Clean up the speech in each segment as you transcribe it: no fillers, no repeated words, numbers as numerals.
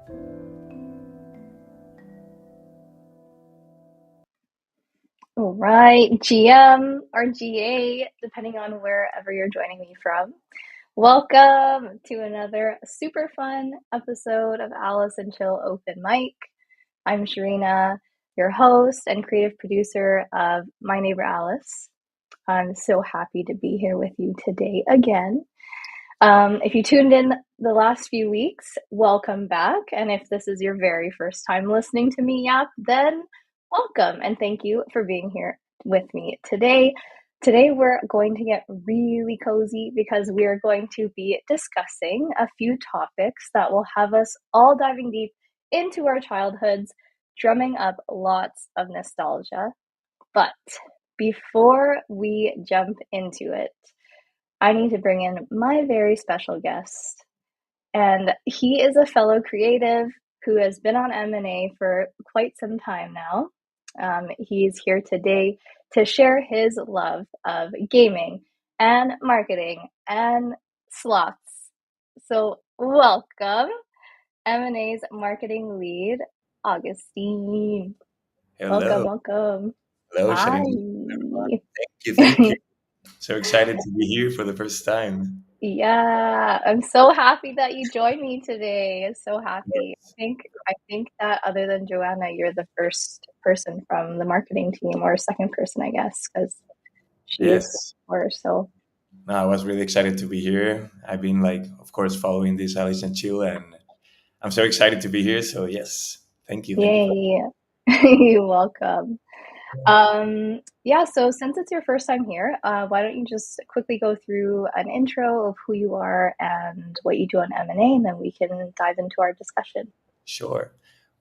All right, GM or GA, depending on wherever you're joining me from. Welcome to another super fun episode of Alice and Chill Open Mic. I'm Sharina, your host and creative producer of My Neighbor Alice. I'm so happy to be here with you today again. If you tuned in the last few weeks, welcome back. And if this is your very first time listening to me yap, then welcome and thank you for being here with me today. Today, we're going to get really cozy because we are going to be discussing a few topics that will have us all diving deep into our childhoods, drumming up lots of nostalgia. But before we jump into it, I need to bring in my very special guest. And he is a fellow creative who has been on M&A for quite some time now. He's here today to share his love of gaming and marketing and slots. So welcome, M&A's marketing lead, Augustine. Welcome, Hello. welcome. Hello, Hi. Sharina, everyone. Thank you. Thank you. So excited to be here for the first time. Yeah, I'm so happy that you joined me today. So happy. I think that other than Joanna, you're the first person from the marketing team, or second person, I guess, because she is Yes. before. So No, I was really excited to be here. I've been of course, following this Alice and Chill, and I'm so excited to be here. So yes, thank you. Thank you for yay. You're welcome. Yeah, so since it's your first time here, why don't you just quickly go through an intro of who you are and what you do on M&A, and then we can dive into our discussion. sure.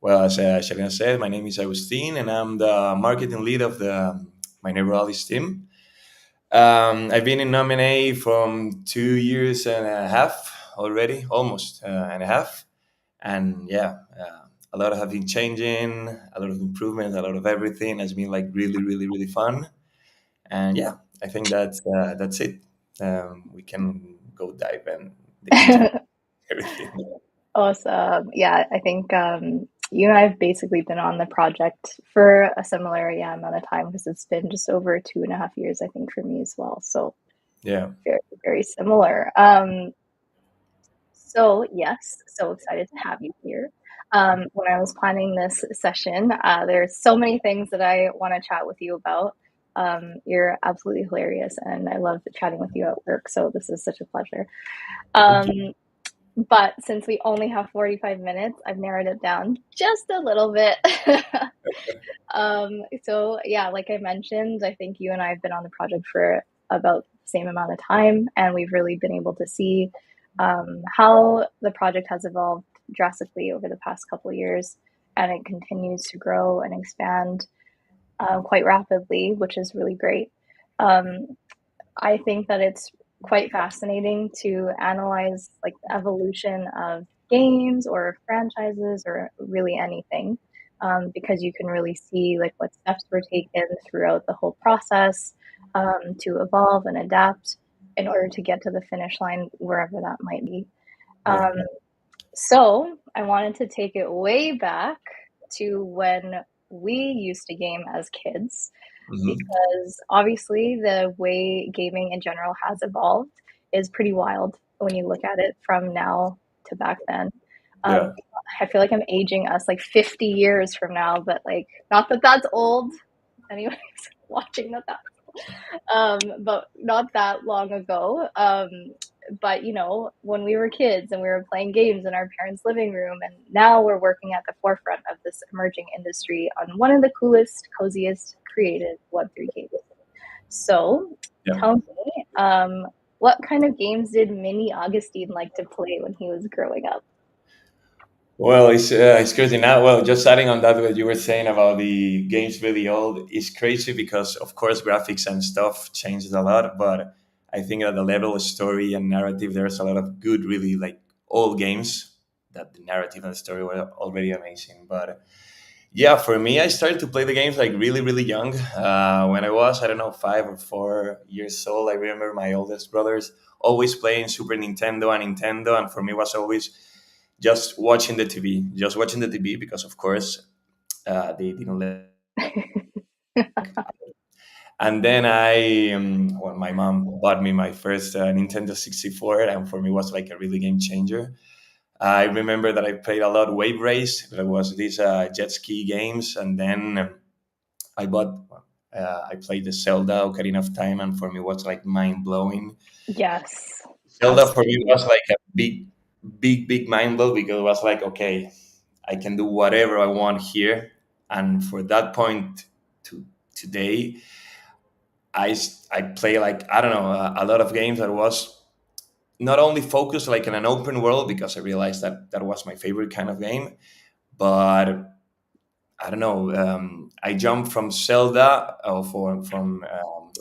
Well, as Sharina said, my name is Agustin, and I'm the marketing lead of the My Neighbor Alice team. I've been in Nominee from 2 years and a half already, almost and a half. And yeah, a lot have been changing, a lot of improvements, a lot of everything has been really, really, really fun. And yeah, I think that's it. We can go dive and dig into everything. Awesome. Yeah, I think you and I have basically been on the project for a similar, amount of time because it's been just over 2.5 years, I think, for me as well. So Yeah. very, very similar. So yes, so excited to have you here. When I was planning this session, there's so many things that I want to chat with you about. You're absolutely hilarious, and I love chatting with you at work. So this is such a pleasure. Thank you. Um, but since we only have 45 minutes, I've narrowed it down just a little bit. So yeah, like I mentioned, I think you and I have been on the project for about the same amount of time, and we've really been able to see how the project has evolved drastically over the past couple of years, and it continues to grow and expand quite rapidly, which is really great. Um, I think that it's quite fascinating to analyze like the evolution of games or franchises or really anything, because you can really see like what steps were taken throughout the whole process, to evolve and adapt in order to get to the finish line wherever that might be. Yeah. Um, so I wanted to take it way back to when we used to game as kids, Hmm. because obviously the way gaming in general has evolved is pretty wild when you look at it from now to back then. Um, Yeah. I feel like I'm aging us like 50 years from now, but like, not that that's old. Anyways, watching that but not that long ago. But when we were kids and we were playing games in our parents' living room, and now we're working at the forefront of this emerging industry on one of the coolest, coziest, creative Web3 games. So Yeah. tell me, what kind of games did Mini Augustine like to play when he was growing up? Well, it's crazy now. Well, just adding on that, what you were saying about the games really old is crazy because, of course, graphics and stuff changes a lot. But I think at the level of story and narrative, there's a lot of good, really old games that the narrative and the story were already amazing. But yeah, for me, I started to play the games really, really young. When I was, I don't know, 5 or 4 years old, I remember my oldest brothers always playing Super Nintendo and Nintendo, and for me, it was always just watching the TV, just watching the TV because of course they didn't let. And then well, my mom bought me my first Nintendo 64, and for me was like a really game changer. I remember that I played a lot Wave Race. There was these jet ski games, and then I bought. I played the Zelda Ocarina of Time, and for me was like mind blowing. Yes, Zelda for me absolutely. was like a big mind blow because it was like, okay, I can do whatever I want here, and for that point to today, I play like I don't know a lot of games that was not only focused like in an open world because I realized that that was my favorite kind of game, but I don't know. I jumped from Zelda from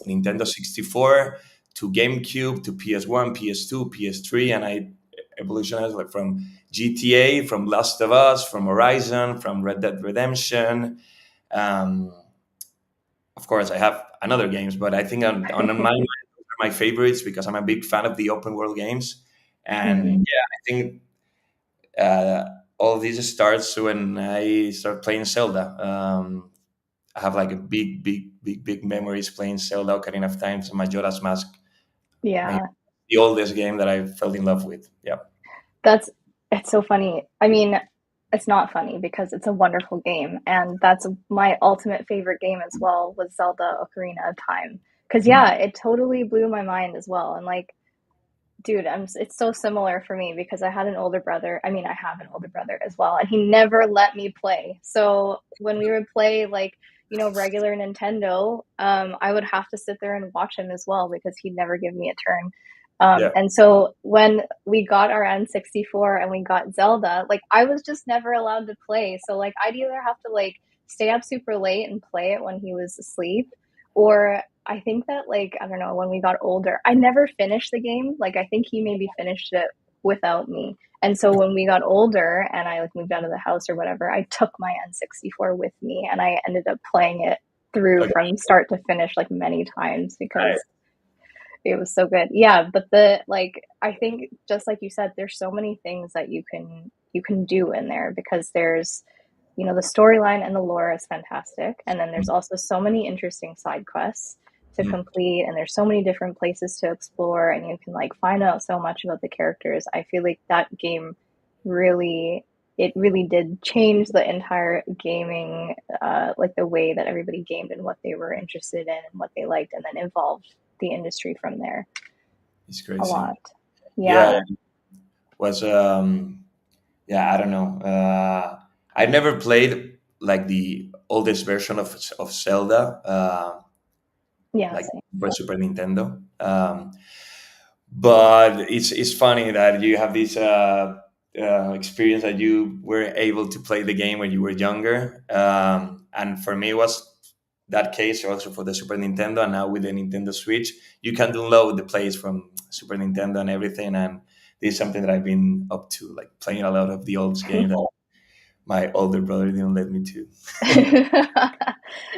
Nintendo 64 to GameCube to PS1, PS2, PS3, and I evolutionized like from GTA, from Last of Us, from Horizon, from Red Dead Redemption. Um, of course, I have another games, but I think on my mind, those are my favorites because I'm a big fan of the open world games. And Mhm. yeah, I think uh, all this starts when I start playing Zelda. I have like a big memories playing Zelda Ocarina of Time, Majora's Mask. Maybe Yeah, the oldest game that I fell in love with. Yeah. that's it's so funny. I mean, it's not funny because it's a wonderful game, and that's my ultimate favorite game as well was Zelda Ocarina of Time. Because Mhm. yeah, it totally blew my mind as well. And like, dude, it's so similar for me because I had an older brother. I mean, I have an older brother as well, and he never let me play. So when we would play like, regular Nintendo, I would have to sit there and watch him as well because he'd never give me a turn. Yeah. And so when we got our N64 and we got Zelda, like I was just never allowed to play. So like I'd either have to like stay up super late and play it when he was asleep, or I think that like I don't know, when we got older, I never finished the game. Like I think he maybe finished it without me. And so when we got older and I like moved out of the house or whatever, I took my N64 with me and I ended up playing it through Okay. from start to finish like many times Right. because it was so good. Yeah, but the like I think just like you said, there's so many things that you can do in there because there's the storyline and the lore is fantastic, and then there's also so many interesting side quests to Mhm. complete, and there's so many different places to explore, and you can like find out so much about the characters. I feel like that game really it really did change the entire gaming, like the way that everybody gamed and what they were interested in and what they liked, and then evolved the industry from there It's a crazy. lot. Yeah. Yeah. Was yeah, I don't know. I never played like the oldest version of Zelda, Yeah, like same. for Super Nintendo. But it's funny that you have this experience that you were able to play the game when you were younger, and for me it was that case also for the Super Nintendo, and now with the Nintendo Switch, you can download the plays from Super Nintendo and everything, and this is something that I've been up to, like playing a lot of the old games that my older brother didn't let me to.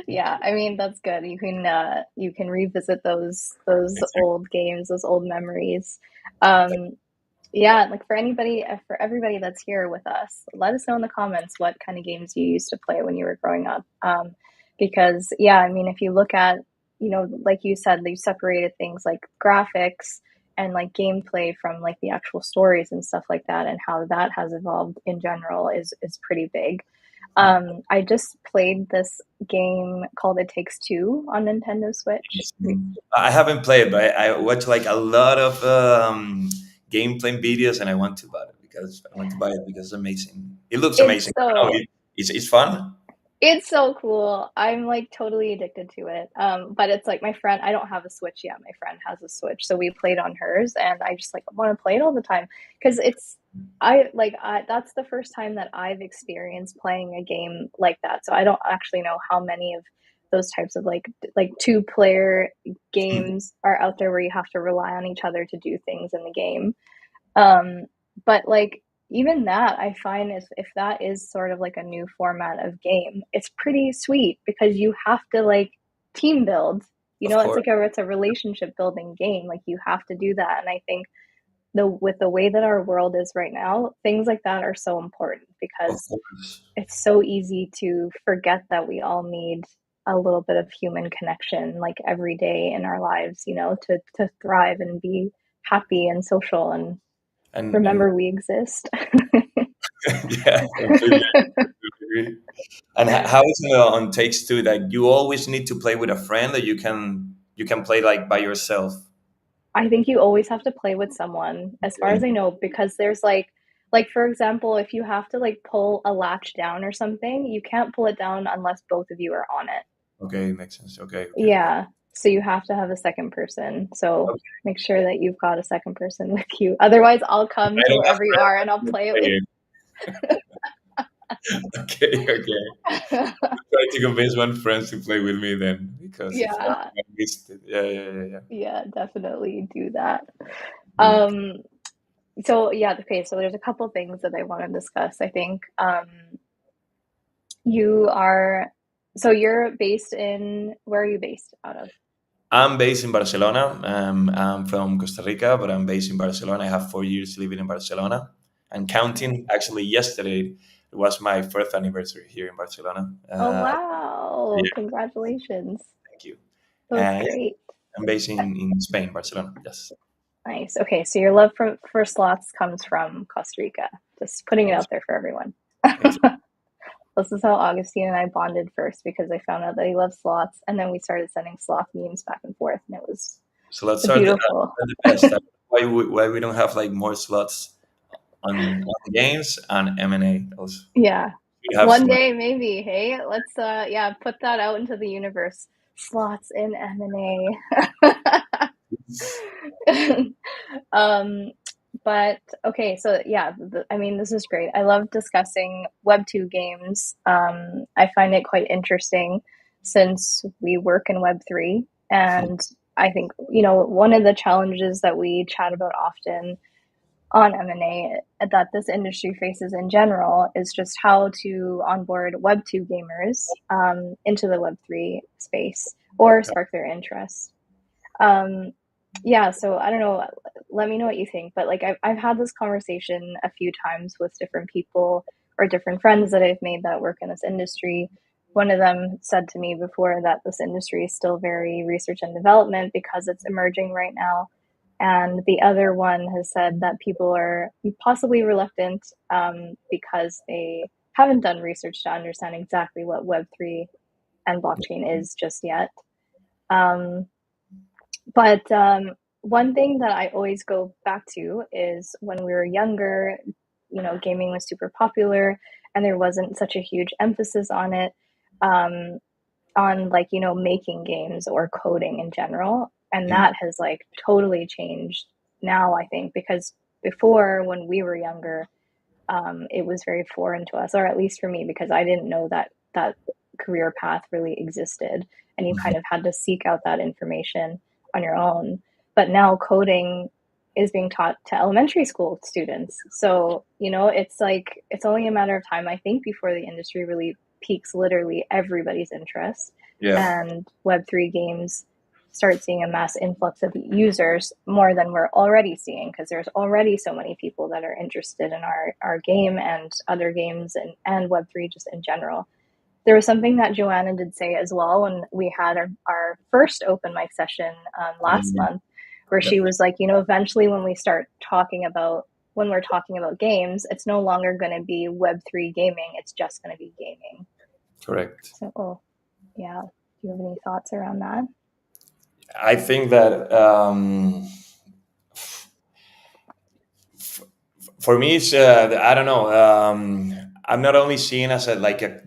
Yeah, I mean that's good. You can revisit those old games, those old memories. Um, yeah, like for everybody that's here with us, let us know in the comments what kind of games you used to play when you were growing up. Because yeah, I mean if you look at, like you said, they separated things like graphics and like gameplay from like the actual stories and stuff like that, and how that has evolved in general is pretty big. I just played this game called It Takes Two on Nintendo Switch. I haven't played, but I watch like a lot of gameplay videos, and I want to buy it because I want to buy it because it's amazing. It looks It's amazing. I don't know. so It's fun. it's so cool. I'm like totally addicted to it. But it's like my friend, I don't have a Switch yet. My friend has a Switch, so we played on hers, and I just like want to play it all the time because that's the first time that I've experienced playing a game like that. So I don't actually know how many of those types of like two-player games are out there where you have to rely on each other to do things in the game. Um, but like even that, I find if that is sort of like a new format of game, it's pretty sweet because you have to like team build. Of It's course. like it's a relationship building game. Like you have to do that, and I think the with the way that our world is right now, things like that are so important Of because course. it's so easy to forget that we all need a little bit of human connection like every day in our lives, to thrive and be happy and social and And remember we exist. yeah, completely agree. And how is it on Takes Two? Like you always need to play with a friend, or you can play like by yourself. I think you always have to play with someone, as far Okay, as I know, because there's like for example, if you have to like pull a latch down or something, you can't pull it down unless both of you are on it. okay, makes sense. Okay, okay, okay. Yeah. So you have to have a second person. So Okay. make sure that you've got a second person with you. Otherwise, I'll come I to don't have wherever you are and I'll friends. play it with Okay, okay, okay. Try to convince one friend to play with me then, because if not, Yeah. I missed it. Yeah, yeah, yeah, yeah. Yeah, definitely do that. Good. Um, so yeah, okay, so there's a couple things that I want to discuss. I think you are so you're based in where are you based out of? I'm based in Barcelona. I'm from Costa Rica, but I'm based in Barcelona. I have 4 years living in Barcelona and counting. Actually, yesterday it was my first anniversary here in Barcelona. Oh So wow, yeah, congratulations. thank you. That's Yeah, great. I'm based in Spain, Barcelona. Yes. Nice. Okay, so your love for sloths comes from Costa Rica. Just putting it Ex- out there for everyone. Exactly. This is how Augustine and I bonded first because I found out that he loved sloths, and then we started sending sloth memes back and forth, and it was So let's start beautiful. the best. Why we don't have like more slots on the games and M&A also. Yeah. We have One slots. day maybe, hey, let's yeah, put that out into the universe. Slots in M&A. Um, but okay, so yeah, I mean, this is great. I love discussing Web 2 games. I find it quite interesting since we work in Web 3. And I think, one of the challenges that we chat about often on M&A that this industry faces in general is just how to onboard Web 2 gamers into the Web 3 space or spark their interest. Um, yeah, so I don't know. Let me know what you think. But like I've had this conversation a few times with different people or different friends that I've made that work in this industry. One of them said to me before that this industry is still very research and development because it's emerging right now. And the other one has said that people are possibly reluctant because they haven't done research to understand exactly what Web3 and blockchain is just yet. Um, but one thing that I always go back to is when we were younger, gaming was super popular and there wasn't such a huge emphasis on it, um, on like, making games or coding in general. And Yeah, that has like totally changed now, I think, because before when we were younger, it was very foreign to us, or at least for me, because I didn't know that that career path really existed, and you mhm, kind of had to seek out that information on your own. But now coding is being taught to elementary school students, so it's like it's only a matter of time, I think, before the industry really piques literally everybody's interest, yeah, and Web3 games start seeing a mass influx of users more than we're already seeing because there's already so many people that are interested in our game and other games and Web3 just in general. There was something that Joanna did say as well when we had our first open mic session last yeah, month, where yeah. she was like, eventually when we're talking about games, it's no longer going to be Web3 gaming, it's just going to be gaming. Correct. So, oh, yeah. Do you have any thoughts around that? I think that for me, it's I don't know. I'm not only seeing as a like a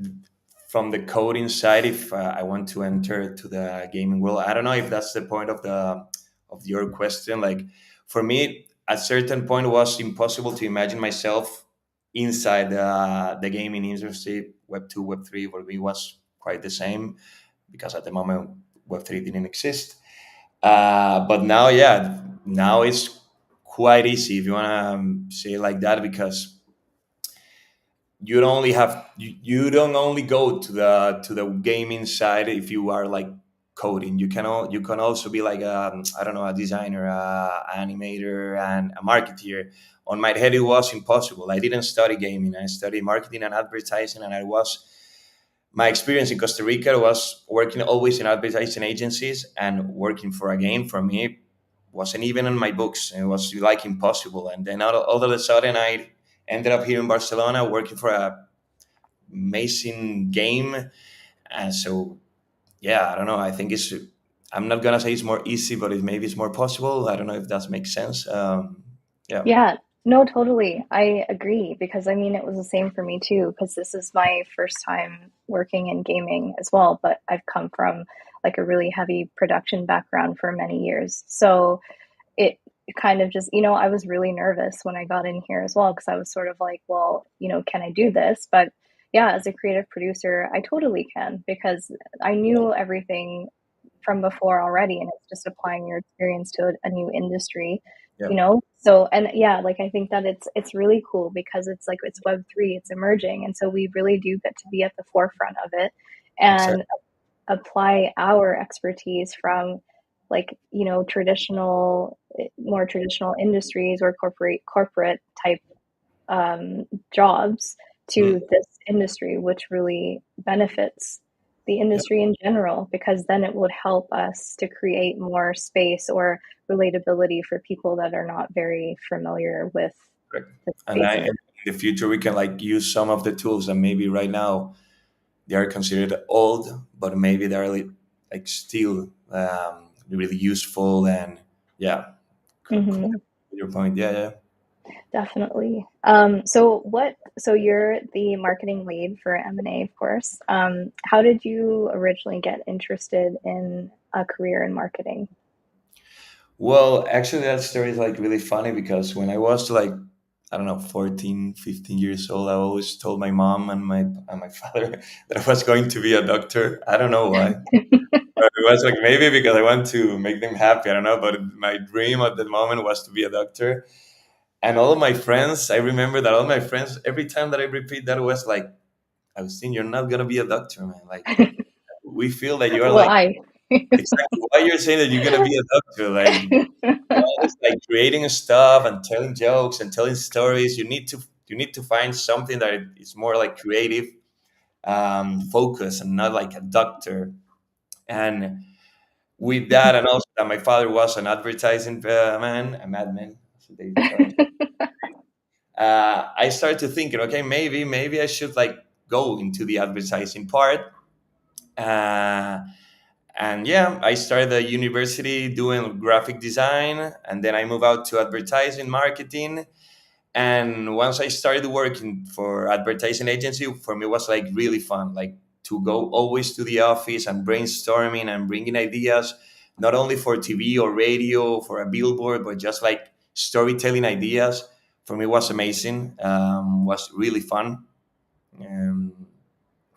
from the coding side. If I want to enter to the gaming world, I don't know if that's the point of your question. Like for me, at certain point, it was impossible to imagine myself inside the gaming industry. Web 2, Web 3 for me was quite the same because at the moment Web 3 didn't exist. But now, yeah, now it's quite easy if you want to say it like that because you don't only go to the gaming side if you are like coding. You can also be like I don't know, a designer, animator, and a marketeer. On my head, it was impossible. I didn't study gaming. I studied marketing and advertising, and I was my experience in Costa Rica was working always in advertising agencies, and working for a game for me wasn't even in my books. It was like impossible. And then all of a sudden, I ended up here in Barcelona working for a amazing game. And so, yeah, I don't know. I think it's, I'm not going to say it's more easy, but maybe it's more possible. I don't know if that makes sense. Yeah, Yeah, no, totally. I agree because I mean, it was the same for me too, because this is my first time working in gaming as well, but I've come from like a really heavy production background for many years. So it kind of just, I was really nervous when I got in here as well because I was sort of like, well, can I do this? But yeah, as a creative producer, I totally can because I knew everything from before already, and it's just applying your experience to a new industry, yeah, so, and yeah, like I think that it's really cool because it's like it's Web3, it's emerging, and so we really do get to be at the forefront of it and exactly. apply our expertise from like more traditional industries or corporate type jobs to Mm, this industry, which really benefits the yeah, industry in general, because then it would help us to create more space or relatability for people that are not very familiar with correct. the And spaces. in the future, we can like use some of the tools that maybe right now they are considered old, but maybe they're like still really useful. And yeah, Hmm. your point. Yeah, yeah. Definitely. So you're the marketing lead for M&A, of course. How did you originally get interested in a career in marketing? Well, actually, that story is like really funny because when I was like, I don't know, 14, 15 years old, I always told my mom and my father that I was going to be a doctor. I don't know why. But it was like maybe because I want to make them happy. I don't know. But my dream at that moment was to be a doctor. And all of my friends, I remember that all my friends, every time that I repeat that, was like, I was saying, you're not going to be a doctor, man. Like, we feel that you're like, Why? exactly why you're saying that you're going to be a doctor. Like, always like creating stuff and telling jokes and telling stories. You need to find something that is more like creative, focus, and not like a doctor. And with that, and also that my father was an advertising man, a madman, so they tell him. I started to thinking, okay, maybe I should like go into the advertising part. Uh, and yeah, I started the university doing graphic design, and then I moved out to advertising marketing. And once I started working for advertising agency, for me it was like really fun, like to go always to the office and brainstorming and bringing ideas, not only for TV or radio, for a billboard, but just like storytelling ideas. For me, was amazing. Was really fun. Um,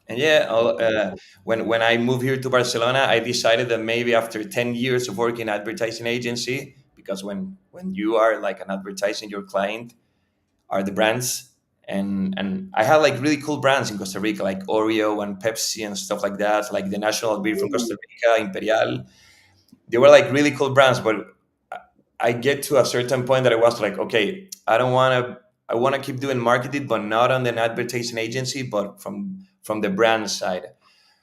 and yeah, when I moved here to Barcelona, I decided that maybe after 10 years of working advertising agency, because when you are like an advertising, your client are the brands. And I had like really cool brands in Costa Rica, like Oreo and Pepsi and stuff like that, like the national beer from Costa Rica, Imperial. They were like really cool brands, but I get to a certain point that I was like, okay, I don't want to. I want to keep doing marketing, but not on an advertising agency, but from the brand side.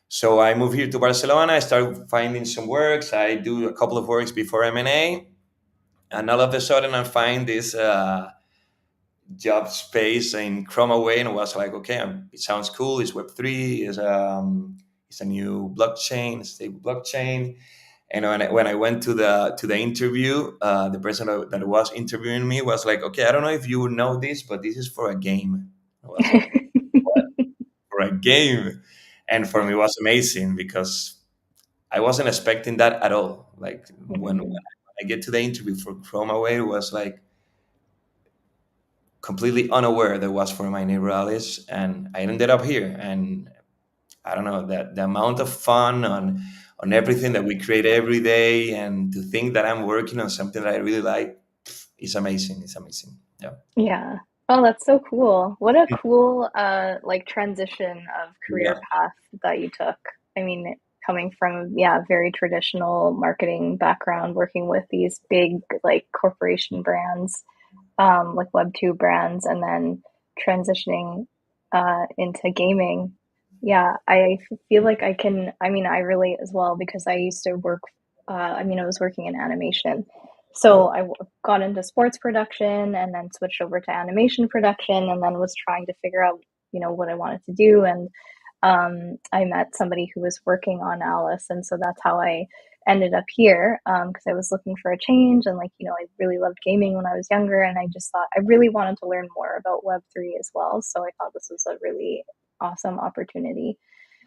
So I moved here to Barcelona. I started finding some works. I do a couple of works before M&A, and all of a sudden I find this job space in Chromaway, and was like, okay, it sounds cool. It's Web3. It's a new blockchain, stable blockchain. And when I went to the interview, the person that was interviewing me was like, okay, I don't know if you know this, but this is for a game. I was like, what? For a game? And for me, it was amazing because I wasn't expecting that at all. Like when Mhm. I get to the interview for Chromaway, it was like completely unaware that was for my neighbor Alice, and I ended up here. And I don't know, that the amount of fun on everything that we create every day, and to think that I'm working on something that I really like, is amazing. It's amazing. Yeah. Yeah. Oh, that's so cool. What a cool like transition of career Yeah. path that you took. I mean, coming from, yeah, very traditional marketing background, working with these big like corporation brands, like Web2 brands, and then transitioning into gaming. Yeah, I feel like I can, I mean, I relate as well because I used to work, I mean, I was working in animation. So Oh, I got into sports production and then switched over to animation production and then was trying to figure out, what I wanted to do. And I met somebody who was working on Alice. And so that's how I ended up here because I was looking for a change and like I really loved gaming when I was younger and I just thought I really wanted to learn more about Web3 as well, so I thought this was a really awesome opportunity.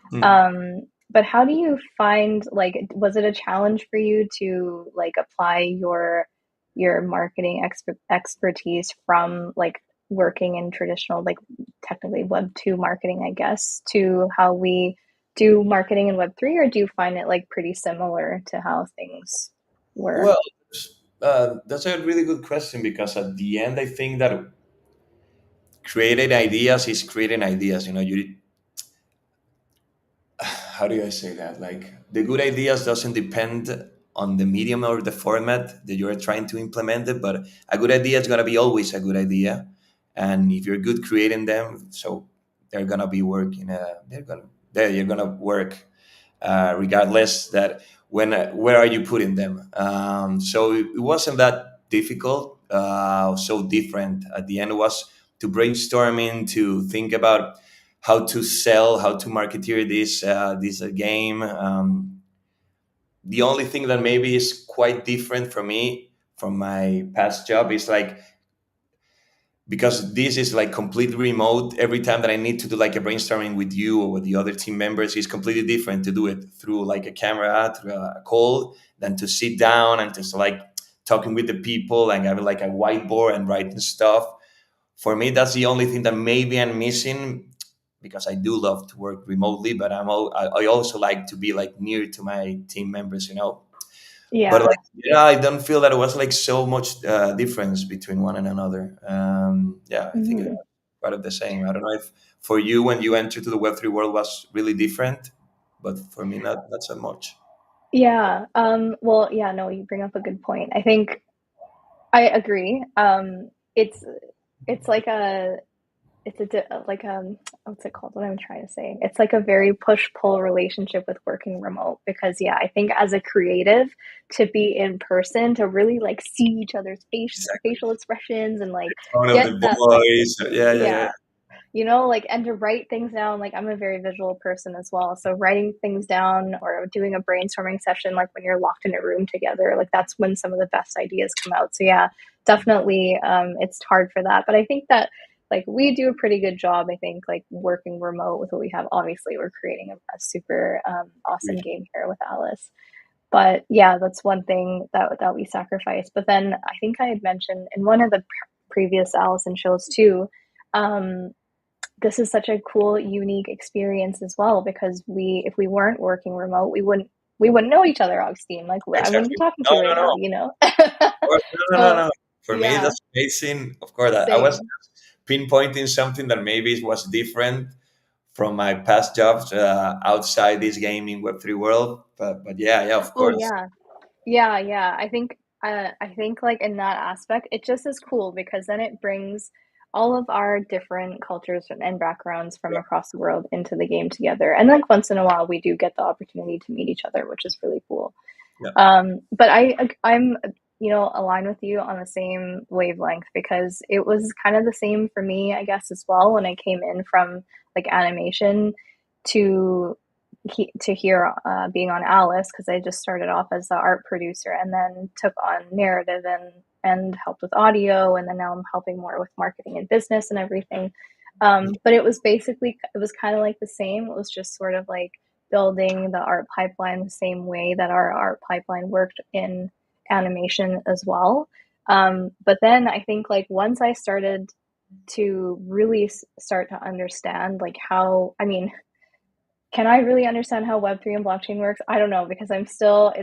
hmm. But how do you find, like, was it a challenge for you to like apply your marketing expertise from like working in traditional, like technically Web2 marketing, I guess, to how we do marketing in Web3, or do you find it like pretty similar to how things were? Well, that's a really good question because at the end, I think that creating ideas is creating ideas. You how do I say that? Like the good ideas doesn't depend on the medium or the format that you're trying to implement it, but a good idea is gonna be always a good idea, and if you're good creating them, so they're gonna be working. You're gonna work regardless that where are you putting them. So it wasn't that difficult, so different. At the end, it was to brainstorming to think about how to sell, how to marketeer this game. The only thing that maybe is quite different for me from my past job is like because this is like completely remote. Every time that I need to do like a brainstorming with you or with the other team members is completely different to do it through like a camera, through a call, than to sit down and just like talking with the people and having like a whiteboard and writing stuff. For me, that's the only thing that maybe I'm missing because I do love to work remotely, but I also like to be like near to my team members. But Yeah. like, yeah, I don't feel that it was like so much difference between one and another. Yeah, I think Mhm. they're part of the same. I don't know if for you when you entered to the Web3 world was really different, but for me, not so much. Yeah. Well, yeah, no, you bring up a good point. I think I agree. It's like a it's a like what's it called? What I'm trying to say. It's like a very push-pull relationship with working remote because yeah, I think as a creative to be in person to really like see each other's Exactly. facial expressions and like Tone of get the that like voice. Yeah, yeah, yeah. yeah, like, and to write things down, like I'm a very visual person as well, so writing things down or doing a brainstorming session, like when you're locked in a room together, like that's when some of the best ideas come out. So yeah, definitely, it's hard for that, but I think that like we do a pretty good job, I think, like working remote with what we have. Obviously we're creating a super awesome game here with Alice, but yeah, that's one thing that we sacrifice. But then I think I had mentioned in one of the previous Allison shows too, um, this is such a cool, unique experience as well because if we weren't working remote, we wouldn't know each other, Augustine. Like I wouldn't be Exactly. talking to No, you right no, now, no. No, no, no, So no. For me, yeah, that's amazing. Of course, I was same. pinpointing something that maybe was different from my past jobs outside this gaming Web3 world. But yeah, yeah, of Oh course. yeah, yeah. I think like in that aspect, it just is cool because then it brings all of our different cultures and backgrounds from Yeah, across the world into the game together. And like once in a while, we do get the opportunity to meet each other, which is really cool. yeah, But I'm aligned with you on the same wavelength because it was kind of the same for me, I guess, as well when I came in from like animation to to here being on Alice because I just started off as the art producer and then took on narrative and helped with audio, and then now I'm helping more with marketing and business and everything. But it was kind of like the same. It was just sort of like building the art pipeline the same way that our art pipeline worked in animation as well. But then I think like once I started to really start to understand like how, I mean, can I really understand how Web3 and blockchain works? I don't know because it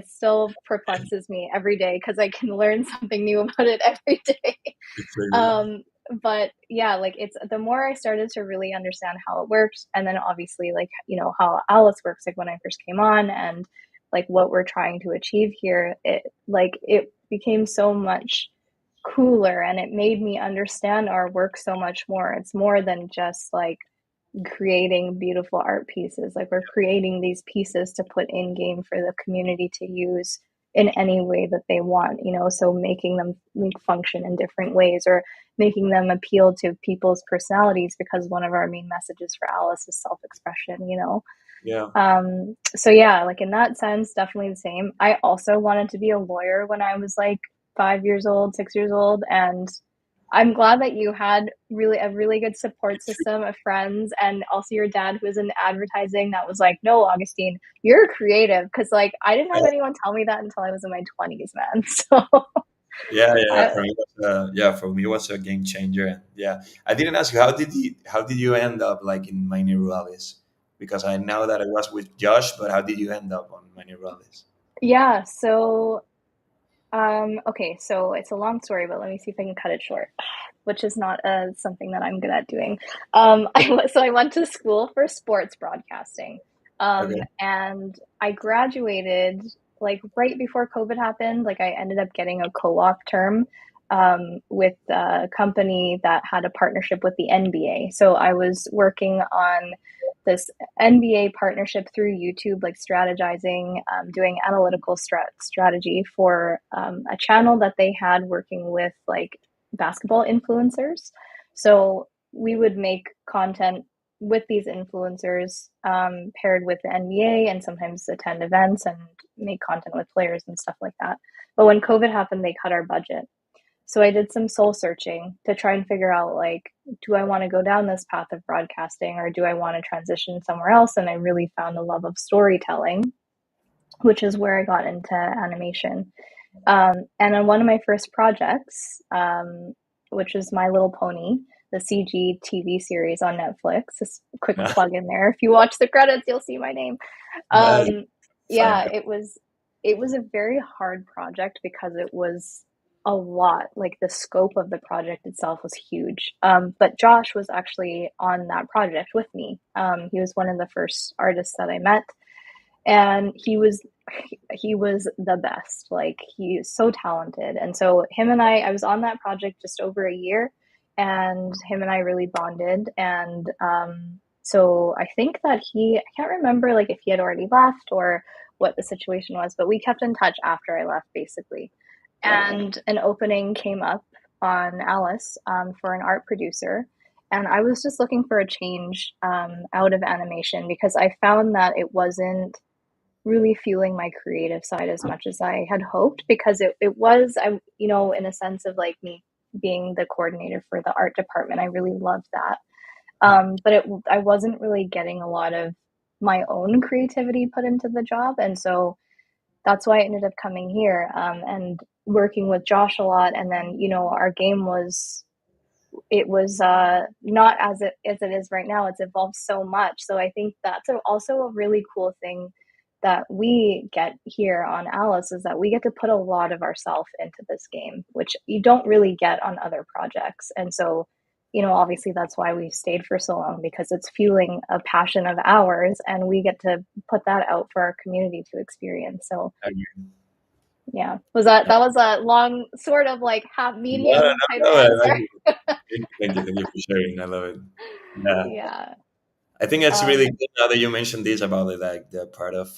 still perplexes me every day because I can learn something new about it every day. it's crazy. Um, but yeah, like it's the more I started to really understand how it works, and then obviously like how Alice works, like when I first came on, and like what we're trying to achieve here, it became so much cooler, and it made me understand our work so much more. It's more than just like creating beautiful art pieces. Like we're creating these pieces to put in game for the community to use in any way that they want, so making them like function in different ways, or making them appeal to people's personalities, because one of our main messages for Alice is self-expression. Yeah. So yeah, like in that sense, definitely the same. I also wanted to be a lawyer when I was like 5 years old, 6 years old, and I'm glad that you had a really good support system of friends, and also your dad who was in advertising that was like, no, Augustine, you're creative. Because like I didn't have anyone tell me that until I was in my 20s, man. So Yeah, yeah. I, For me, it was a game changer. And yeah, I didn't ask you how did you end up like in Minor Rurales? Because I know that I was with Josh, but how did you end up on Minor Rurales? yeah, so okay, so it's a long story, but let me see if I can cut it short, which is not something that I'm good at doing. I went to school for sports broadcasting, Okay. and I graduated like right before COVID happened. Like I ended up getting a co-op term with a company that had a partnership with the NBA. So I was working on this NBA partnership through YouTube, like strategizing, doing analytical strategy for a channel that they had working with like basketball influencers. So we would make content with these influencers paired with the NBA, and sometimes attend events and make content with players and stuff like that. But when COVID happened, they cut our budget. So I did some soul searching to try and figure out like, do I want to go down this path of broadcasting, or do I want to transition somewhere else? And I really found a love of storytelling, which is where I got into animation. And on one of my first projects, which is My Little Pony, the CG TV series on Netflix, just a quick plug in there. If you watch the credits, you'll see my name. Uh, Um, Fine. yeah, it was a very hard project because it was a lot. Like the scope of the project itself was huge. But Josh was actually on that project with me. He was one of the first artists that I met, and he was the best. Like he's so talented, and so him and I was on that project just over a year, and him and I really bonded. And so I think that I can't remember like if he had already left or what the situation was, but we kept in touch after I left, basically. And an opening came up on Alice for an art producer, and I was just looking for a change out of animation, because I found that it wasn't really fueling my creative side as much as I had hoped, because it was, in a sense of like me being the coordinator for the art department. I really loved that. But I wasn't really getting a lot of my own creativity put into the job. And so that's why I ended up coming here and working with Josh a lot. And then, our game it was not as it is right now. It's evolved so much. So I think that's also a really cool thing that we get here on Alice, is that we get to put a lot of ourselves into this game, which you don't really get on other projects. And so, obviously that's why we've stayed for so long, because it's fueling a passion of ours, and we get to put that out for our community to experience. So yeah, that was a long sort of like half No, no, medium type no, I answer. like it. Thank you for sharing. I love it. Yeah, Yeah. I think it's really Um, good now that you mentioned this about it, like the part of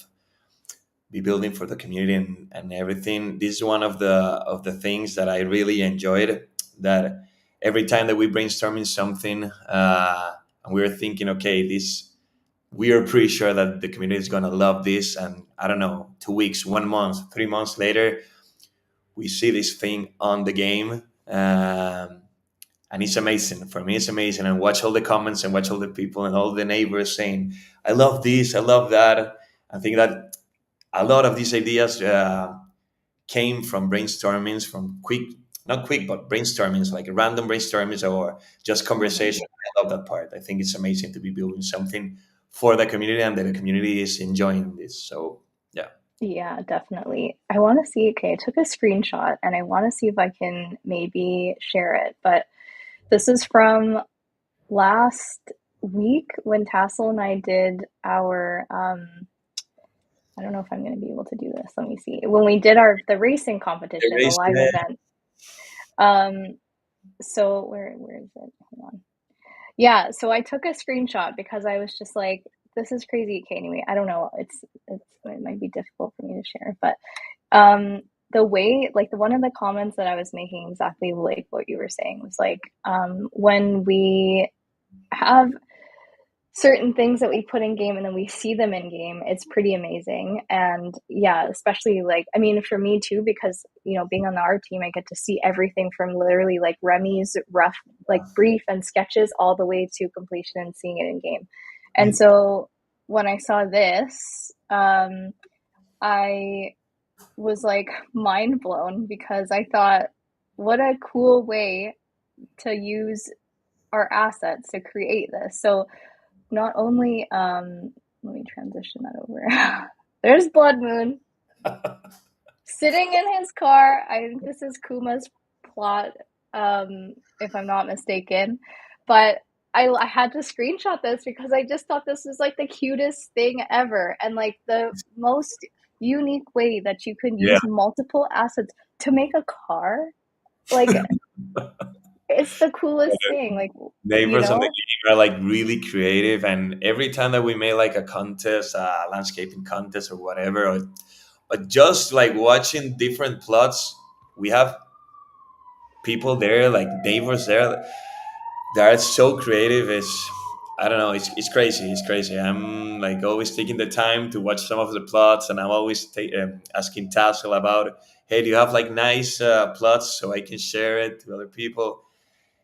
be building for the community and everything. This is one of the things that I really enjoyed. That every time that we brainstorming something, and we were thinking, okay, this we are pretty sure that the community is gonna love this, and I don't know, 2 weeks, 1 month, 3 months later, we see this thing on the game. And it's amazing for me. It's amazing, and watch all the comments and watch all the people and all the neighbors saying, "I love this, I love that." I think that a lot of these ideas came from brainstormings, from not quick, but brainstormings, like random brainstormings or just mhm. conversation. I love that part. I think it's amazing to be building something for the community and that the community is enjoying this. So yeah, Yeah, definitely. I want to see. Okay, I took a screenshot, and I want to see if I can maybe share it. But This is from last week when Tassel and I did our I don't know if I'm going to be able to do this. Let me see. When we did the racing The competition, the race, live event. Um, so where is it? Hold on. Yeah, so I took a screenshot because I was just like, this is crazy. Okay, anyway, I don't know. It might be difficult for me to share, but the way, like, the one of the comments that I was making, exactly like what you were saying, was like, when we have certain things that we put in game and then we see them in game, it's pretty amazing. And yeah, especially like, I mean, for me too, because being on our team, I get to see everything from literally like Remy's rough, like brief and sketches, all the way to completion and seeing it in game. And so when I saw this, I was like mind blown, because I thought, what a cool way to use our assets to create this. So not only, let me transition that over. There's Blood Moon sitting in his car. I think this is Kuma's plot, if I'm not mistaken. But I had to screenshot this because I just thought this was like the cutest thing ever, and like the most unique way that you could yeah, use multiple assets to make a car. Like, it's the coolest thing. Like, you neighbors on the know? game are like really creative, and every time that we made like a contest, a landscaping contest or whatever, or just like watching different plots, we have people there, like neighbors there, that are so creative. It's, I don't know, it's crazy. It's crazy. I'm like always taking the time to watch some of the plots, and I'm always asking Tassel about, hey, do you have like nice plots so I can share it to other people?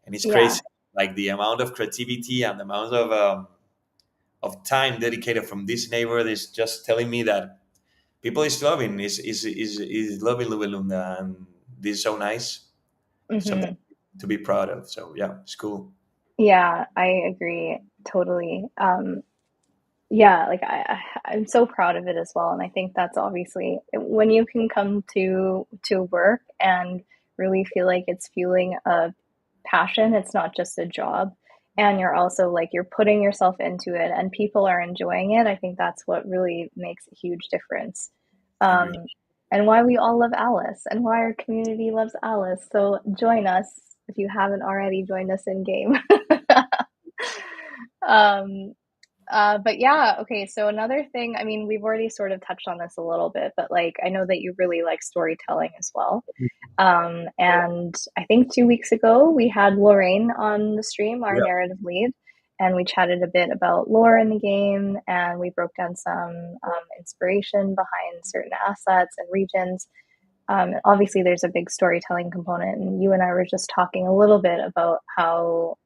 And it's Yeah. crazy, like the amount of creativity and the amount of time dedicated from this neighbor is just telling me that people is loving Lubelunda, and this is so nice, something Hmm. to be proud of. So yeah, it's cool. Yeah, I agree totally. Yeah, like I'm so proud of it as well, and I think that's obviously when you can come to work and really feel like it's fueling a passion. It's not just a job, and you're also like you're putting yourself into it, and people are enjoying it. I think that's what really makes a huge difference. Agree. Um, and why we all love Alice, and why our community loves Alice. So join us if you haven't already joined us in game. um, but yeah, okay. So another thing, I mean, we've already sort of touched on this a little bit, but like I know that you really like storytelling as well. And I think 2 weeks ago we had Lorraine on the stream, our Yeah. narrative lead, and we chatted a bit about lore in the game, and we broke down some inspiration behind certain assets and regions. Obviously, there's a big storytelling component, and you and I were just talking a little bit about how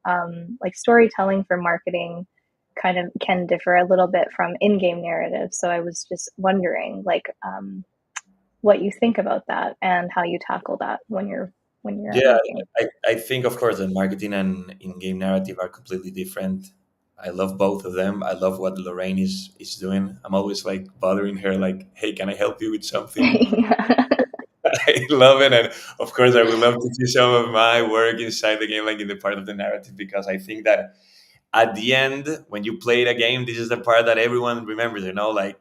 like storytelling for marketing kind of can differ a little bit from in-game narrative. So I was just wondering, like, what you think about that and how you tackle that when you're Yeah, working. I think of course that marketing and in-game narrative are completely different. I love both of them. I love what Lorraine is doing. I'm always like bothering her, like, hey, can I help you with something? I love it, and of course, I would love to see some of my work inside the game, like in the part of the narrative, because I think that at the end, when you play the game, this is the part that everyone remembers. Like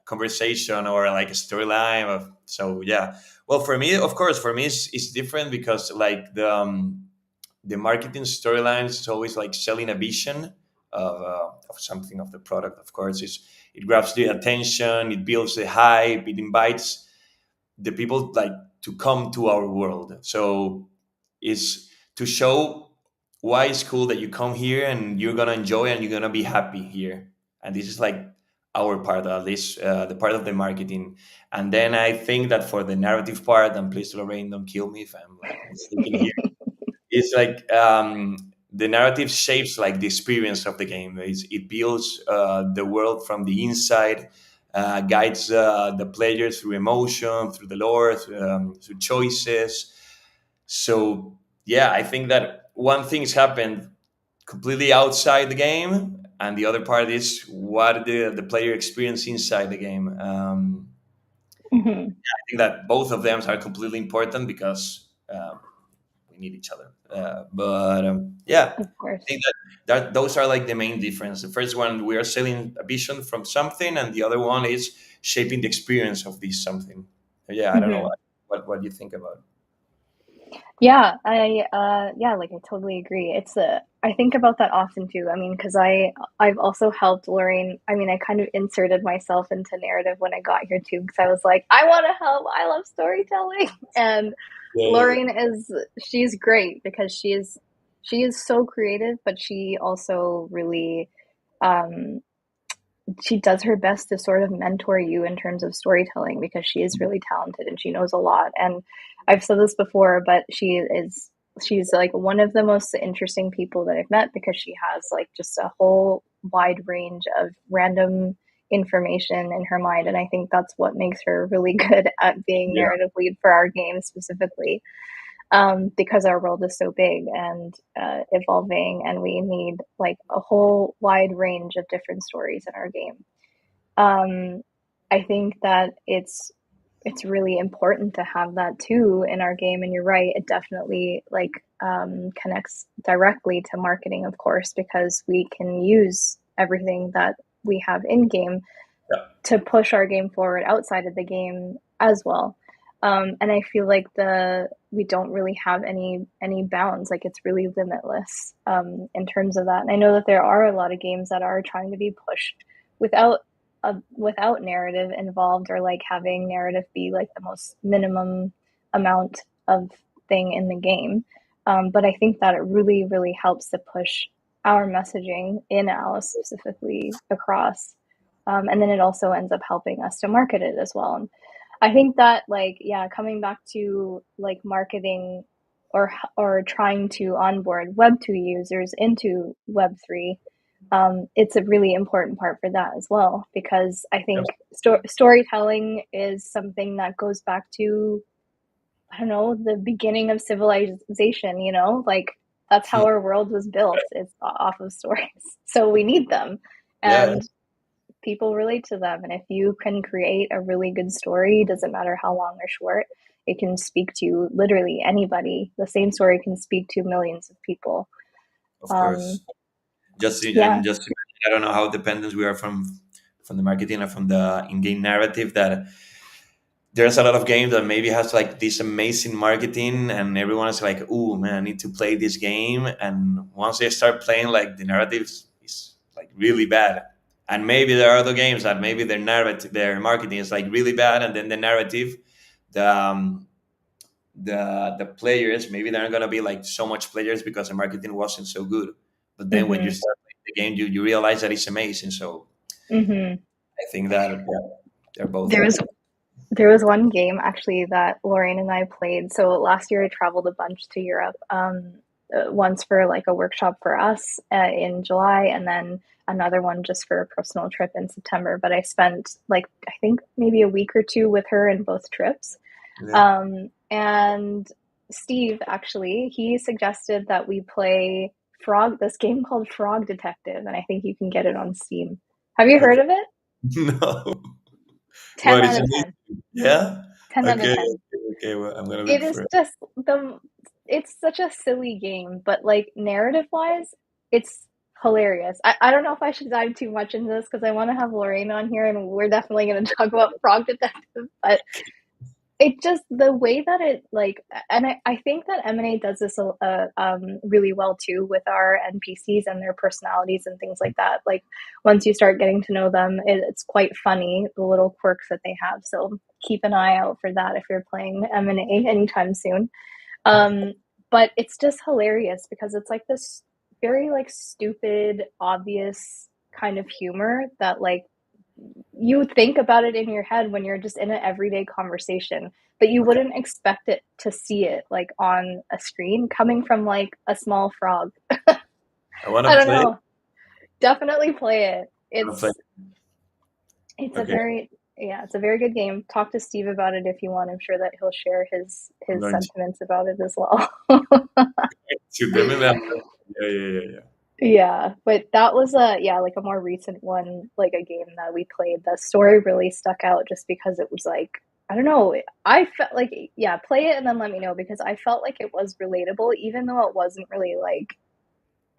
conversation or like a storyline of. So yeah, well, for me, of course, for me, it's different because like the marketing storylines is always like selling a vision of something of the product. Of course, it grabs the attention, it builds the hype, it invites the people like to come to our world. So is to show why it's cool that you come here and you're gonna enjoy and you're gonna be happy here. And this is like our part, at least the part of the marketing. And then I think that for the narrative part, and please Lorraine, don't kill me if I'm like mistaken here. It's like the narrative shapes like the experience of the game. It builds the world from the inside, guides the player through emotion, through the lore, through choices. So yeah, I think that one thing's happened completely outside the game, and the other part is what the player experience inside the game. Hmm. I think that both of them are completely important because need each other. But yeah, Of I think course. that those are like the main difference. The first one, we are selling a vision from something, and the other one is shaping the experience of this something. Yeah, I don't know Mhm. what you think about. Yeah, yeah, like I totally agree. It's a I think about that often too. I mean, because I've also helped Lorraine. I mean, I kind of inserted myself into narrative when I got here too, because I was like, I want to help. I love storytelling, and Yeah, yeah, Lorraine is she's great because she is so creative, but she also really um she does her best to sort of mentor you in terms of storytelling because she is really talented and she knows a lot. And I've said this before, but she's like one of the most interesting people that I've met because she has like just a whole wide range of random information in her mind. And I think that's what makes her really good at being yeah, narrative lead for our game specifically, because our world is so big and evolving, and we need like a whole wide range of different stories in our game. um, I think that it's really important to have that too in our game. And you're right, it definitely like connects directly to marketing, of course, because we can use everything that we have in game yeah, to push our game forward outside of the game as well. And I feel like the we don't really have any bounds. Like it's really limitless in terms of that. And I know that there are a lot of games that are trying to be pushed without without narrative involved, or like having narrative be like the most minimum amount of thing in the game. But I think that it really helps to push our messaging in Alice specifically across, and then it also ends up helping us to market it as well. And I think that like yeah, coming back to like marketing or trying to onboard Web 2 users into Web 3, it's a really important part for that as well, because I yeah, think storytelling is something that goes back to, I don't know, the beginning of civilization, you know, like that's how our world was built. It's off of stories. So we need them. yeah. And people relate to them. And if you can create a really good story, doesn't matter how long or short, it can speak to literally anybody. The same story can speak to millions of people. Of Um, course. Just yeah. and just I don't know how dependent we are from the marketing and from the in-game narrative, that there's a lot of games that maybe has like this amazing marketing and everyone is like, oh man, I need to play this game, and once they start playing, like the narrative is like really bad. And maybe there are other games that maybe their narrative, their marketing is like really bad, and then the narrative, the the players, maybe they're not gonna be like so much players because the marketing wasn't so good. But then when you Hmm. start playing the game, you realize that it's amazing. So Hmm. I think that yeah, they're both There was there was one game actually that Lorraine and I played. So last year I traveled a bunch to Europe. Once for like a workshop for us in July, and then another one just for a personal trip in September. But I spent like I think maybe a week or two with her in both trips. yeah. And Steve actually he suggested that we play this game called Frog Detective, and I think you can get it on Steam. Have you heard Okay. of it? No. 10 What out is of it? 10. Yeah. 10 out of Okay. 10. Okay. Well, I'm gonna It look is for it. just the it's such a silly game, but like narrative wise, it's hilarious. I don't know if I should dive too much into this because I want to have Lorraine on here and we're definitely going to talk about Frog Detective, but it just the way that it like, and I think that M&A does this really well too with our NPCs and their personalities and things like that. Like once you start getting to know them, it's quite funny, the little quirks that they have. So keep an eye out for that if you're playing M&A anytime soon. um but it's just hilarious because it's like this very like stupid obvious kind of humor that like you think about it in your head when you're just in an everyday conversation, but you Okay. wouldn't expect it to see it like on a screen coming from like a small frog. I want I to don't play it. know. Definitely play it. I want to play. It's a Okay. very yeah, it's a very good game. Talk to Steve about it if you want. I'm sure that he'll share I'm his going sentiments about it as well. to definitely. Yeah. Yeah. Yeah. Yeah. Yeah, but that was a yeah, like a more recent one, like a game that we played. The story really stuck out just because it was like I don't know. I felt like, yeah, play it and then let me know because I felt like it was relatable, even though it wasn't really like,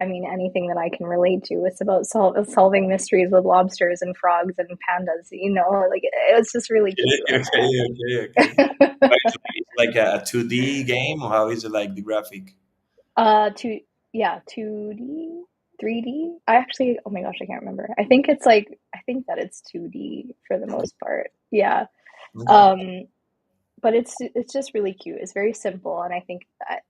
I mean, anything that I can relate to. It's about solving mysteries with lobsters and frogs and pandas, like it was just really cute. Okay, okay, okay, okay. But it's like a 2D game, or how is it like the graphic? Two, yeah, 2D, 3D. I actually, oh my gosh, I can't remember. I think that it's 2D for the most part. Yeah. Okay. Um, but it's just really cute. It's very simple, and I think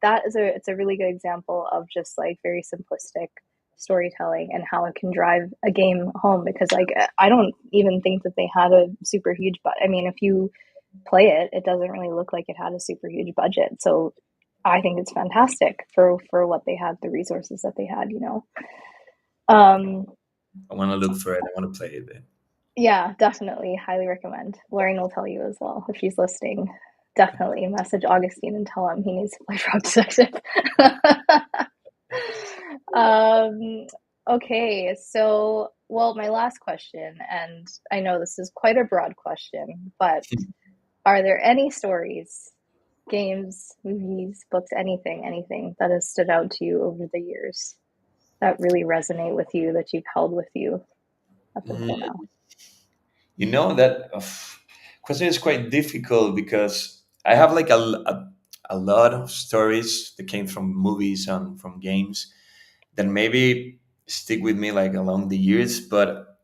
that is a really good example of just like very simplistic storytelling and how it can drive a game home because like I don't even think that they had a super huge but I mean if you play it, it doesn't really look like it had a super huge budget. So I think it's fantastic for what they had, the resources that they had. Um, I want to look for it. I want to play it then. yeah, definitely, highly recommend. Lauren will tell you as well if she's listening. Definitely message Augustine and tell him he needs to play Frog Detective. um, okay, so well, my last question, and I know this is quite a broad question, but are there any stories, games, movies, books, anything that has stood out to you over the years that really resonate with you that you've held with you up until Mm, now? you know that question is quite difficult because I have like a lot of stories that came from movies and from games that maybe stick with me like along the years, but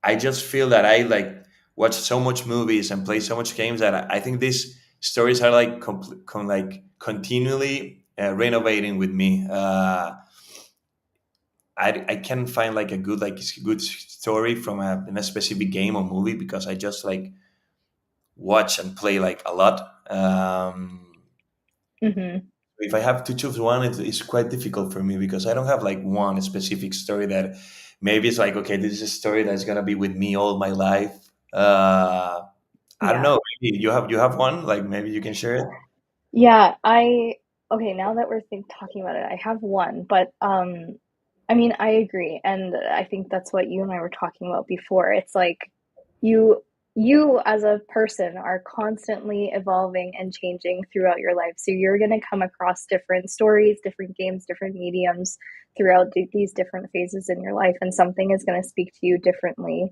I just feel that I like watch so much movies and play so much games that I think these stories are like like continually renovating with me. I can find like a good story from in a specific game or movie because I just like watch and play like a lot. Mm-hmm. If I have to choose one, it's quite difficult for me because I don't have like one specific story that maybe it's like, okay, this is a story that's gonna be with me all my life. I don't Yeah. know. Maybe you have one, like maybe you can share it. Yeah, okay, now that we're talking about it, I have one, but I mean, I agree, and I think that's what you and I were talking about before. It's like you you as a person are constantly evolving and changing throughout your life. So you're going to come across different stories, different games, different mediums throughout these different phases in your life, and something is going to speak to you differently,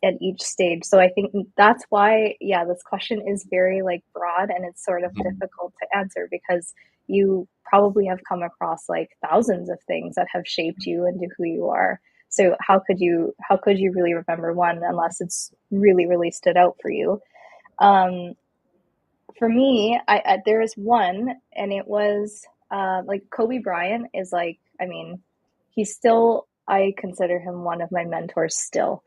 at each stage. So I think that's why, yeah, this question is very like broad and it's sort of Mhm. difficult to answer because you probably have come across like thousands of things that have shaped you into who you are. So how could you really remember one unless it's really really stood out for you? Um, for me, I there is one, and it was like Kobe Bryant is like, I mean, he's still, I consider him one of my mentors still.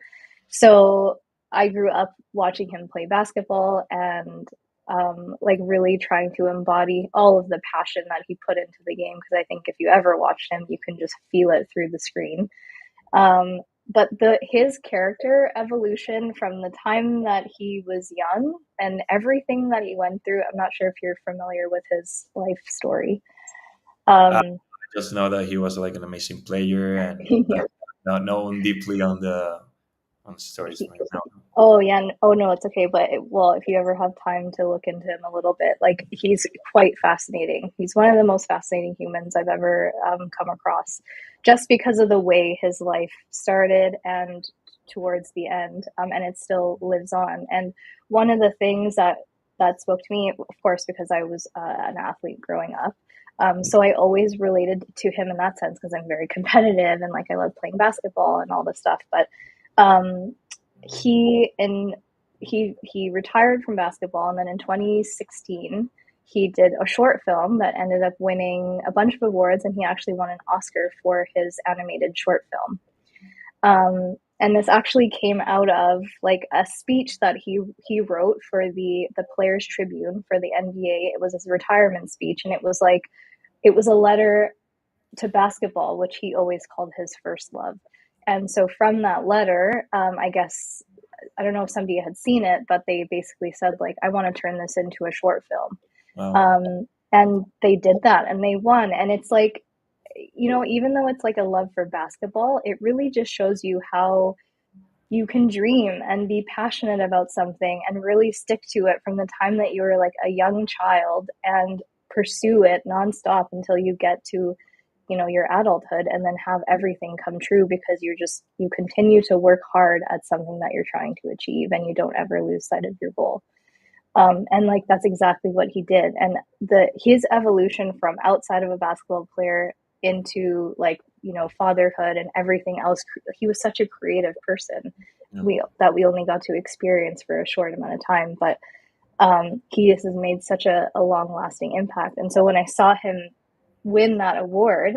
So I grew up watching him play basketball and like really trying to embody all of the passion that he put into the game because I think if you ever watched him, you can just feel it through the screen. But his character evolution from the time that he was young and everything that he went through, I'm not sure if you're familiar with his life story. I Um, just know that he was like an amazing player, and but yeah, not known deeply on the stories he, right now. oh yeah, oh no, it's okay. But well, if you ever have time to look into him a little bit, like he's quite fascinating. He's one of the most fascinating humans I've ever come across, just because of the way his life started and towards the end, and it still lives on. And one of the things that spoke to me, of course, because I was an athlete growing up. So I always related to him in that sense because I'm very competitive and like I love playing basketball and all this stuff. But um, he in he retired from basketball, and then in 2016 he did a short film that ended up winning a bunch of awards, and he actually won an Oscar for his animated short film. And this actually came out of like a speech that he wrote for the Players Tribune for the NBA. It was his retirement speech, and it was a letter to basketball, which he always called his first love. And so from that letter, I guess I don't know if somebody had seen it, but they basically said like, I want to turn this into a short film. Wow. And they did that and they won. And it's like, even though it's like a love for basketball, it really just shows you how you can dream and be passionate about something and really stick to it from the time that you were like a young child and pursue it nonstop until you get to, your adulthood, and then have everything come true because you continue to work hard at something that you're trying to achieve, and you don't ever lose sight of your goal. And like that's exactly what he did. And his evolution from outside of a basketball player into like, fatherhood and everything else, he was such a creative person, Yeah. we only got to experience for a short amount of time. But he just has made such a long lasting impact. And so when I saw him win that award,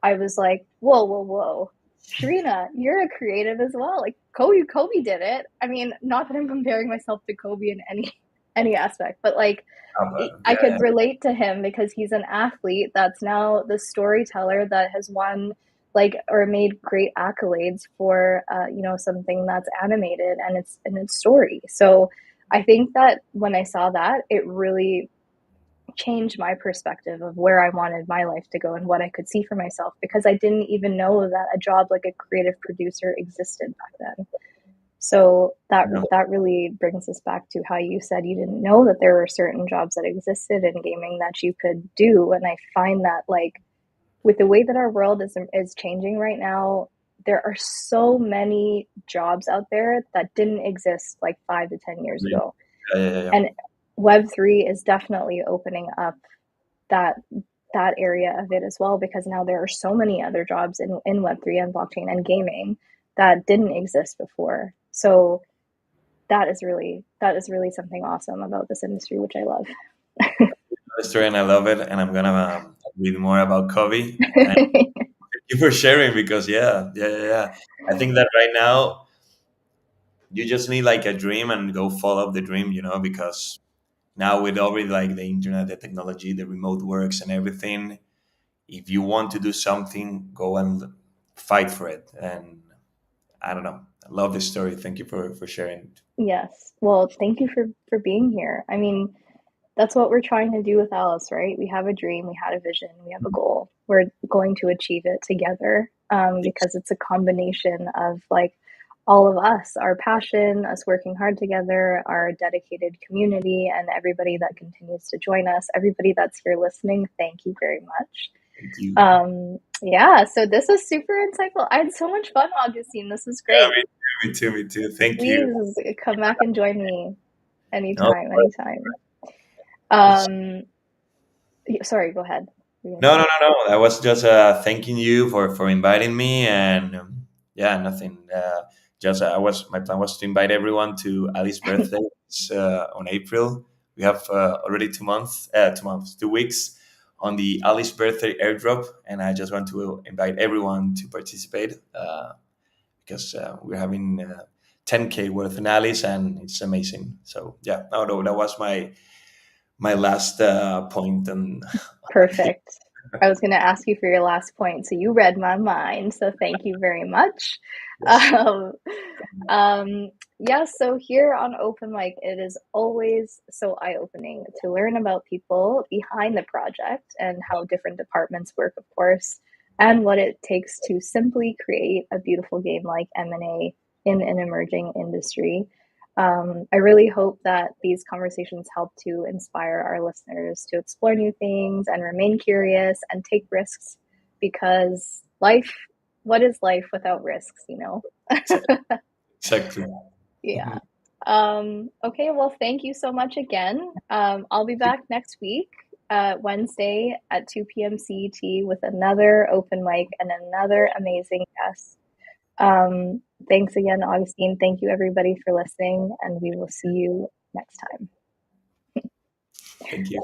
I was like, whoa, whoa, whoa. Sharina, you're a creative as well. Like Kobe did it. I mean, not that I'm comparing myself to Kobe in any aspect, but like I Yeah, could relate to him because he's an athlete that's now the storyteller that has won like or made great accolades for something that's animated and its story. So I think that when I saw that, it really changed my perspective of where I wanted my life to go and what I could see for myself, because I didn't even know that a job like a creative producer existed back then. So that yeah. that really brings us back to how you said you didn't know that there were certain jobs that existed in gaming that you could do. And I find that like with the way that our world is changing right now, there are so many jobs out there that didn't exist like 5 to 10 years Yeah, ago. yeah, yeah, yeah. And Web3 is definitely opening up that that area of it as well, because now there are so many other jobs in Web3 and blockchain and gaming that didn't exist before. So that is really something awesome about this industry, which I love. The story, and I love it, and I'm gonna read more about Kobe. And thank you for sharing because yeah, yeah, yeah, yeah. I think that right now you just need like a dream and go follow the dream, because now with already like the internet, the technology, the remote works and everything, if you want to do something, go and fight for it. And I don't know. I love this story. Thank you for sharing it. Yes. Well, thank you for being here. I mean, that's what we're trying to do with Alice, right? We have a dream, we had a vision, we have a goal. We're going to achieve it together, because it's a combination of like all of us, our passion, us working hard together, our dedicated community, and everybody that continues to join us, everybody that's here listening. Thank you very much. Thank you. Yeah, so this was super insightful. I had so much fun, Augustine. This was Yeah, great. me too, me too. Thank you. Please come back and join me No, anytime, anytime. Um, sorry, go ahead. You're gonna no, no, say. no, no. I was just thanking you for inviting me, and yeah, nothing. Just my plan was to invite everyone to Ali's birthday. It's on April. We have already 2 months, 2 months, 2 weeks on the Ali's birthday airdrop, and I just want to invite everyone to participate because we're having 10K worth in Alice, and it's amazing. So yeah, no, that was my last point, and Perfect. I was going to ask you for your last point, so you read my mind. So thank you very much. yes. Um, yeah, so here on Open Mic, it is always so eye opening to learn about people behind the project and how different departments work, of course, and what it takes to simply create a beautiful game like M&A in an emerging industry. I really hope that these conversations help to inspire our listeners to explore new things and remain curious and take risks, because what is life without risks, you know? Exactly. Yeah. Okay, well, thank you so much again. I'll be back next week, Wednesday at 2 p.m. CET with another open mic and another amazing guest. Thanks again, Augustine. Thank you, everybody, for listening, and we will see you next time. Thank you.